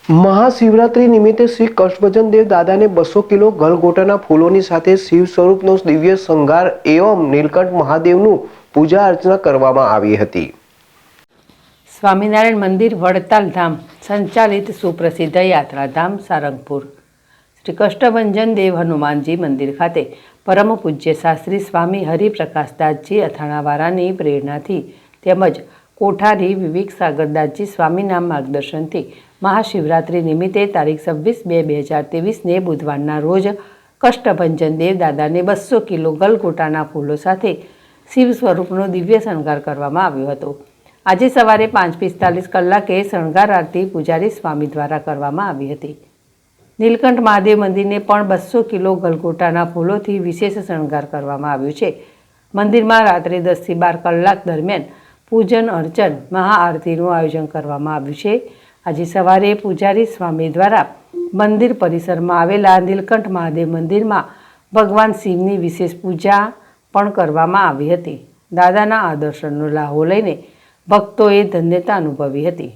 મહાશિવરાત્રી નિમિત્તે શ્રી કષ્ટભંજન દેવ દાદાને 200 કિલો ગલગોટાના ફૂલોની સાથે શિવ સ્વરૂપનો દિવ્ય શણગાર એવં નીલકંઠ મહાદેવનું પૂજા અર્ચના કરવામાં આવી હતી। સ્વામિનારાયણ મંદિર વડતાલ ધામ સંચાલિત સુપ્રસિદ્ધ યાત્રાધામ સારંગપુર શ્રી કષ્ટભંજન દેવ હનુમાનજી મંદિર ખાતે પરમ પૂજ્ય શાસ્ત્રી સ્વામી હરિપ્રકાશદાસજી અથાણાવાળાની પ્રેરણાથી તેમજ કોઠારી વિવેક સાગરદાસજી સ્વામીના માર્ગદર્શનથી મહાશિવરાત્રિ નિમિત્તે તારીખ 26/2/2023ને બુધવારના રોજ કષ્ટભંજન દેવ દાદાને 200 કિલો ગલગોટાના ફૂલો સાથે શિવ સ્વરૂપનો દિવ્ય શણગાર કરવામાં આવ્યો હતો। આજે સવારે 5:45 કલાકે શણગાર આરતી પૂજારી સ્વામી દ્વારા કરવામાં આવી હતી। નીલકંઠ મહાદેવ મંદિરને પણ 200 કિલો ગલગોટાના ફૂલોથી વિશેષ શણગાર કરવામાં આવ્યું છે। મંદિરમાં રાત્રે 10 થી 12 કલાક દરમિયાન પૂજન અર્ચન મહાઆરતીનું આયોજન કરવામાં આવ્યું છે। આજે સવારે પૂજારી સ્વામી દ્વારા મંદિર પરિસરમાં આવેલા નીલકંઠ મહાદેવ મંદિરમાં ભગવાન શિવની વિશેષ પૂજા પણ કરવામાં આવી હતી। દાદાના આ દર્શનનો લાહો લઈને ભક્તોએ ધન્યતા અનુભવી હતી।